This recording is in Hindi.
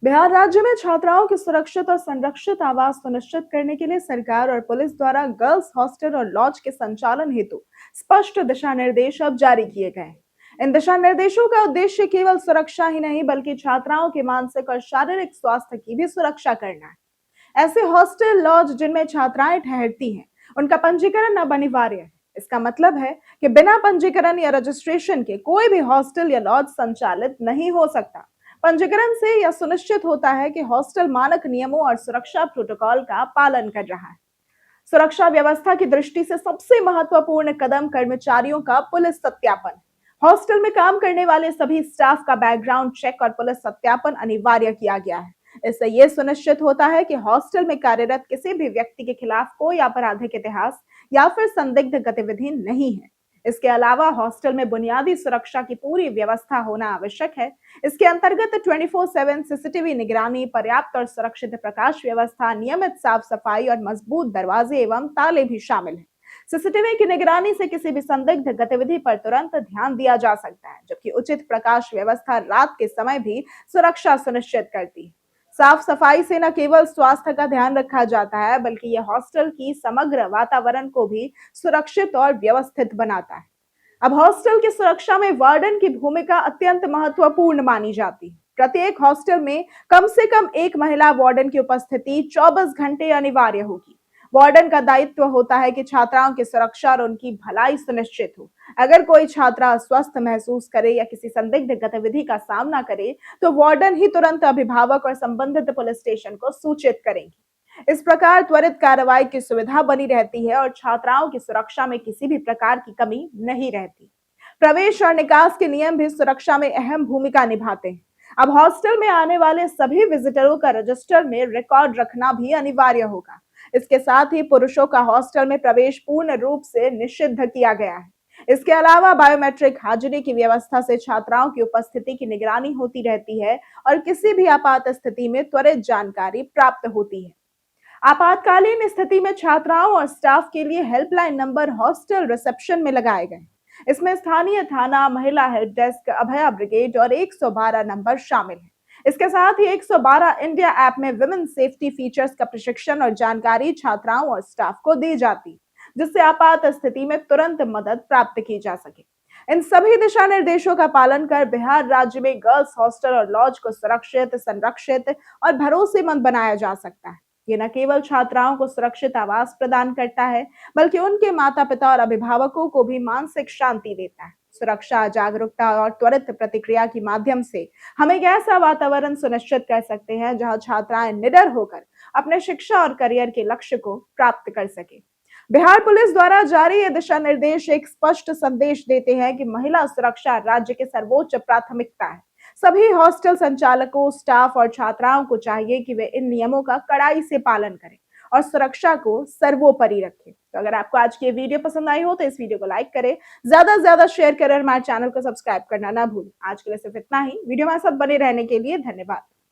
बिहार राज्य में छात्राओं के सुरक्षित और संरक्षित आवास सुनिश्चित करने के लिए सरकार और पुलिस द्वारा गर्ल्स हॉस्टल और लॉज के संचालन हेतु स्पष्ट दिशा निर्देश अब जारी किए गए हैं। इन दिशा निर्देशों का उद्देश्य केवल सुरक्षा ही नहीं बल्कि छात्राओं के मानसिक और शारीरिक स्वास्थ्य की भी सुरक्षा करना है। ऐसे हॉस्टल लॉज जिनमें छात्राएं ठहरती हैं, उनका पंजीकरण अब अनिवार्य है। इसका मतलब है कि बिना पंजीकरण या रजिस्ट्रेशन के कोई भी हॉस्टल या लॉज संचालित नहीं हो सकता। पंजीकरण से यह सुनिश्चित होता है कि हॉस्टल मानक नियमों और सुरक्षा प्रोटोकॉल का पालन कर रहा है। सुरक्षा व्यवस्था की दृष्टि से सबसे महत्वपूर्ण कदम कर्मचारियों का पुलिस सत्यापन है। हॉस्टल में काम करने वाले सभी स्टाफ का बैकग्राउंड चेक और पुलिस सत्यापन अनिवार्य किया गया है। इससे यह सुनिश्चित होता है कि हॉस्टल में कार्यरत किसी भी व्यक्ति के खिलाफ कोई आपराधिक इतिहास या फिर संदिग्ध गतिविधि नहीं है। इसके अलावा हॉस्टल में बुनियादी सुरक्षा की पूरी व्यवस्था होना आवश्यक है। इसके अंतर्गत 24/7 सीसीटीवी निगरानी, पर्याप्त और सुरक्षित प्रकाश व्यवस्था, नियमित साफ सफाई और मजबूत दरवाजे एवं ताले भी शामिल हैं। सीसीटीवी की निगरानी से किसी भी संदिग्ध गतिविधि पर तुरंत ध्यान दिया जा सकता है, जबकि उचित प्रकाश व्यवस्था रात के समय भी सुरक्षा सुनिश्चित करती है। साफ सफाई से न केवल स्वास्थ्य का ध्यान रखा जाता है बल्कि यह हॉस्टल की समग्र वातावरण को भी सुरक्षित और व्यवस्थित बनाता है। अब हॉस्टल की सुरक्षा में वार्डन की भूमिका अत्यंत महत्वपूर्ण मानी जाती है। प्रत्येक हॉस्टल में कम से कम एक महिला वार्डन की उपस्थिति 24 घंटे अनिवार्य होगी। वार्डन का दायित्व होता है कि छात्राओं की सुरक्षा और उनकी भलाई सुनिश्चित हो। अगर कोई छात्रा अस्वस्थ महसूस करे या किसी संदिग्ध गतिविधि का सामना करे, तो वार्डन ही तुरंत अभिभावक और संबंधित पुलिस स्टेशन को सूचित करेंगी। इस प्रकार त्वरित कार्रवाई की सुविधा बनी रहती है और छात्राओं की सुरक्षा में किसी भी प्रकार की कमी नहीं रहती। प्रवेश और निकास के नियम भी सुरक्षा में अहम भूमिका निभाते हैं। अब हॉस्टल में आने वाले सभी विजिटरों का रजिस्टर में रिकॉर्ड रखना भी अनिवार्य होगा। इसके साथ ही पुरुषों का हॉस्टल में प्रवेश पूर्ण रूप से निषिद्ध किया गया है। इसके अलावा बायोमेट्रिक हाजिरी की व्यवस्था से छात्राओं की उपस्थिति की निगरानी होती रहती है और किसी भी आपात स्थिति में त्वरित जानकारी प्राप्त होती है। आपातकालीन स्थिति में छात्राओं और स्टाफ के लिए हेल्पलाइन नंबर हॉस्टल रिसेप्शन में लगाए गए। इसमें स्थानीय थाना, महिला हेल्प डेस्क, अभया ब्रिगेड और 112 नंबर शामिल है। इसके साथ ही 112 इंडिया ऐप में विमेन सेफ्टी फीचर्स का प्रशिक्षण और जानकारी छात्राओं और स्टाफ को दी जाती, जिससे आपात स्थिति में तुरंत मदद प्राप्त की जा सके। इन सभी दिशा निर्देशों का पालन कर बिहार राज्य में गर्ल्स हॉस्टल और लॉज को सुरक्षित, संरक्षित और भरोसेमंद बनाया जा सकता है। ये न केवल छात्राओं को सुरक्षित आवास प्रदान करता है बल्कि उनके माता पिता और अभिभावकों को भी मानसिक शांति देता है। सुरक्षा, जागरूकता और त्वरित प्रतिक्रिया के माध्यम से हम एक ऐसा वातावरण सुनिश्चित कर सकते हैं जहां छात्राएं निडर होकर अपने शिक्षा और करियर के लक्ष्य को प्राप्त कर सके। बिहार पुलिस द्वारा जारी ये दिशा निर्देश एक स्पष्ट संदेश देते हैं कि महिला सुरक्षा राज्य की सर्वोच्च प्राथमिकता है। सभी हॉस्टल संचालकों, स्टाफ और छात्राओं को चाहिए कि वे इन नियमों का कड़ाई से पालन करें और सुरक्षा को सर्वोपरि रखें। तो अगर आपको आज की ये वीडियो पसंद आई हो तो इस वीडियो को लाइक करें, ज्यादा से ज्यादा शेयर करें और हमारे चैनल को सब्सक्राइब करना ना भूलें। आज के लिए सिर्फ इतना ही। वीडियो में साथ बने रहने के लिए धन्यवाद।